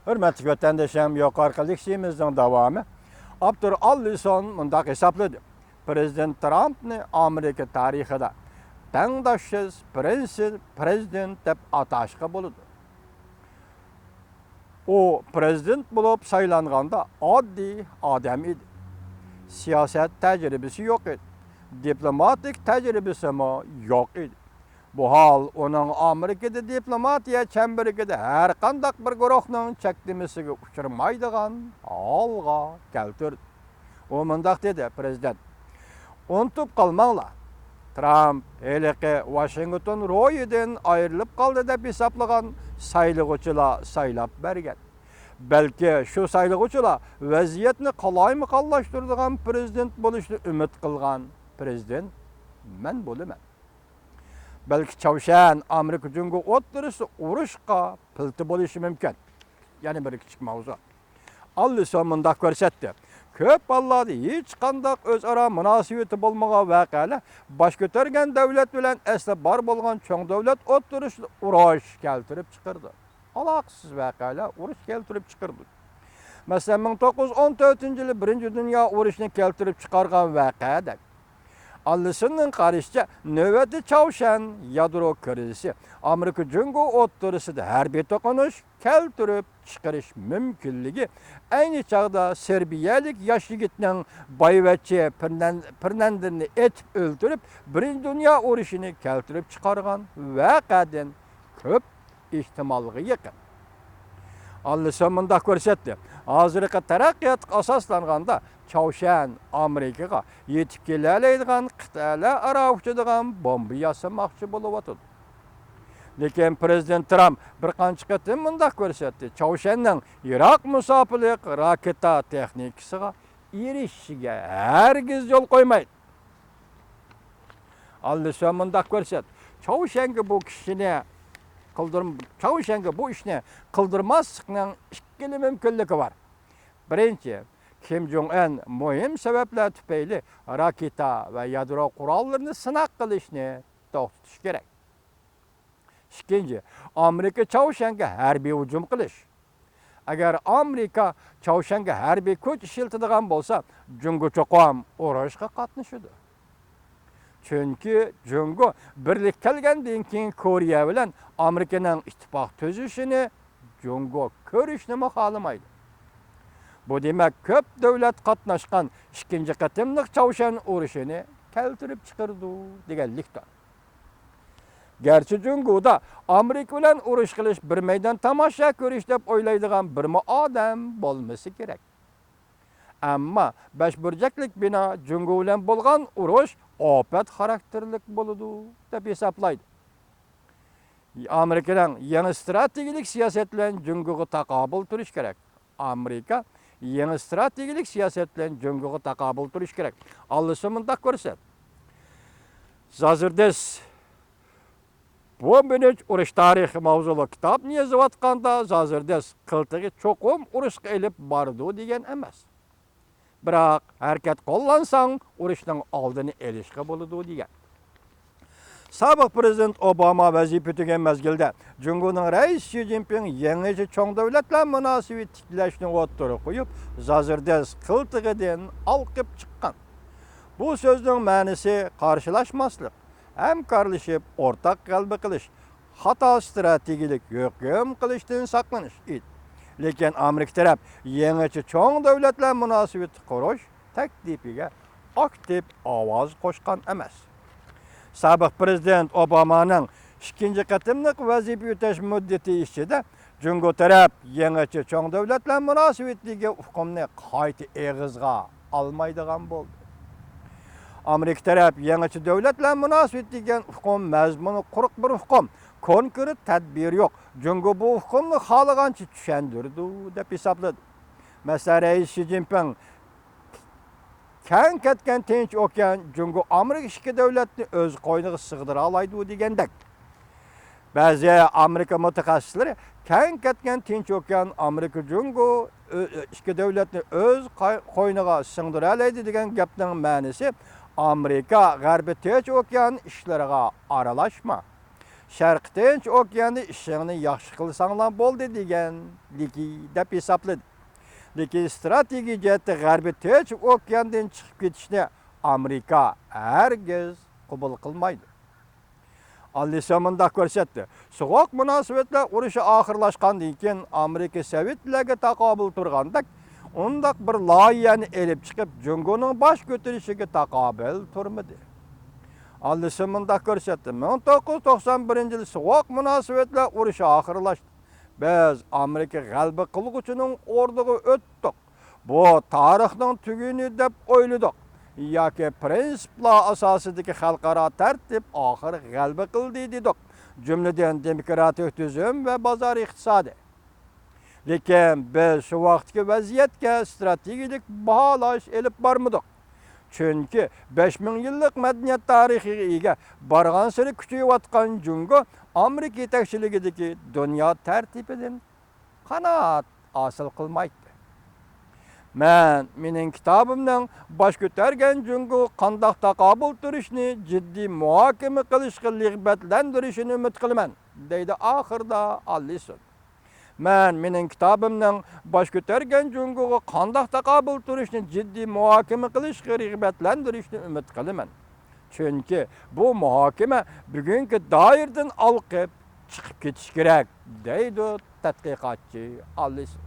Hürmetli vatandaşım, yukarı liksiyimizin devamı. Abdur Allison mundaq hesapladı. Prezident Trump'ni Amerika tarixida tengdaşsız prezident deb atashqa bo'ladi. O prezident bo'lib saylanganda oddiy odam edi. Siyosat tajribasi yo'q edi. Diplomatik tajribasi ham yo'q edi. Bu hal onun Amerikada diplomatiya çemberigida her qandaq bir guruhning cheklimasiga uchirmaydigan holga keltirdi. O mundaq dedi prezident. Unutib qalmanglar. Trump heliqi Washington ro'yidan ayrilib qoldi deb hisoblagan saylovchilar saylab bergan. Belki şu saylovchilar vaziyatni qalaymi-qallashtiradigan prezident bo'lishni umid qilgan prezident men bo'laman. Belki Çavuşan Amerika Cumhuriyeti o'rtasida urushqa pilti bo'lishi mumkin. Yani bir kichik mavzu. Allison mundaq ko'rsatdi. Ko'p ballarda hech qandaq o'zaro munosabati bo'lmagan voqealar bosh ko'targan davlat bilan asli bor bo'lgan cho'ng davlat o'rtasida urush keltirib chiqardi. Aloqasiz voqealar urush keltirib chiqardi. Masalan 1914-yili Birinchi dunyo urushini keltirib chiqargan voqeada Allison'un qarashicha navbatda Çavuşan yadro krizisi Amerika Cumhuriyeti o'rtasida harbiy to'qinish keltirib chiqarish mumkinligi ayni chog'da Serbiyalik yosh yigitning boyvachchi Fernandinni etib o'ldirib Birinchi dunyo urushini keltirib chiqargan voqeadan ko'p ehtimolga yaqin. Allison mundaq ko'rsatdi. Hozirgi taraqqiyotga asoslanganda Çavuşan Amerikaga yetib kelalaydigan qit'alar aro uchadigan bomba yasamoqchi bo'layotdi. Lekin prezident Trump bir qancha qatim mundaq ko'rsatdi. Çavuşanning Iroq musofirlik raketa texnikasiga erishishiga hargiz yo'l qo'ymaydi. Allison mundaq ko'rsatdi. Çavuşanga bu bu ishni qildirmaslikning ikkili mumkinligi var. Birinchi, Kim Jong-un muhim sebepler tufayli raketa ve yadro qurollarini sinaq qilishni to'xtatish kerak. İkinci, Amerika Çavuşanga harbiy hujum qilish. Agar Amerika Çavuşanga harbiy kuch ishlatadigan bo'lsa, Jungo cho'qim urushga qatnashadi. Chunki Jungo birlik kelgandan keyin Koreya bilan Amerikaning ittifoq tuzishini Jungo ko'rishni xohlamaydi. Bu demek köp devlet katnaşkan ikinci qatimliq Çavuşan urushini keltirib chiqardi deganlikdir. Gerçi Jungo'da Amerika bilan urush qilish bir meydan tomosha ko'rish deb o'ylaydigan bir odam bo'lmasi kerak. Ammo Beşburcaklik bino Jungo bilan bo'lgan urush ofat xarakterlik bo'ladi deb hisoblaydi. Amerikaning yangi strategik siyosat bilan Jungoga taqobil turish kerak. Amerika yeni stratejik siyaset bilan Jungoga taqobil turish kerak. Allison mundaq ko'rsatdi. Zazirdes bu mening urush tarixi mavzuli kitobni yozayotganda Zazirdes qiltig'i cho'qim urushga elib bordi degan emas. Biroq harakat qo'llansang urushning oldini olishga bo'ladi degan. Sabah prezident Obama vazifa tugagan mezgilda Jungoning rais Xi Jinping yangicha cho'ng davlatlar munosabat tiklashni o'rtaga qo'yib, Zazirdes qiltig'idan olqib chiqqan. Bu so'zning ma'nosi qarshilashmaslik, hamkorlashib o'rtaq g'alaba qilish, xato strategik yo'qim qilishdan saqlanish edi. Lekin Amerika taraf yangicha cho'ng davlatlar munosabati qurish taklifiga aktiv ovoz qo'shgan emas. Sabiq prezident Obama'nın ikinci qatimliq vazifa o'tash muddati ichida Jungo taraf yangicha cho'ng davlatlar munosabatidagi hukmni qayta eg'izga olmaydigan bo'ldi. Amerika taraf yangicha davlatlar munosabati degan hukm mazmuni quruq bir hukm, konkret tadbir yo'q. Jungo bu hukmni xohlagancha tushundirdi deb hisobladi. Masalan, Xi Jinping Keng ketken Tinch okean Jungo Amerika ikki davlatni o'z qo'yniga sig'dira oladi degandek. Ba'zi Amerika mutaxassislari keng ketken Tinch okean Amerika Jungo ikki davlatni o'z qo'yniga sig'dira oladi degan gapning ma'nosi Amerika G'arbiy Tinch okean ishlariga aralashma. Sharq Tinch okeani ishingni yaxshi qilsanglar bo'ldi deganligi deb hisobladi. Lekin strategiya jihatda G'arbiy Tinch okeandan chiqib ketishni Amerika hargiz qabul qilmaydi. Allisa mundaq ko'rsatdi. So'g'oq munosabatlar urushi oxirlashgandan keyin Amerika Sovetlarga taqobil turganda undaq bir loyihani elib chiqib, Jungoning bosh ko'tarishiga taqobil turmadi. Allisa mundaq ko'rsatdi. 1991-yil so'g'oq munosabatlar urushi oxirlashdi. Biz Amerika g'alaba qilg'uchining o'rniga o'tdik. Bu tarixning tuguni deb o'yladik. Yoki prinsiplar asosidagi xalqaro tartib oxir g'alaba qildi dedik. Jumladan demokratik tuzum va bozor iqtisodi. Lekin biz shu vaqtdagi vaziyatga strategik baholash elib bormadik. Chunki 5000 yillik madaniyat tarixiga ega borgan sari kuchayotgan Jungo Amerika yetakchiligidagi dunyo tartibidan qanoat hosil qilmaydi. Mening kitobimning bosh ko'targan Jungo qandoq taqobil turishni jiddiy muhokama qilishga rag'batlantirishini umid qilaman, deydi oxirida Allison. Mening kitobimning bosh ko'targan Jungoga qandoq taqobil turishni jiddiy muhokama qilishga rag'batlantirishni umid qilaman. Chunki bu muhokama bugungi doirdan olqib chiqib ketish kerak, deydi tadqiqotchi Allison.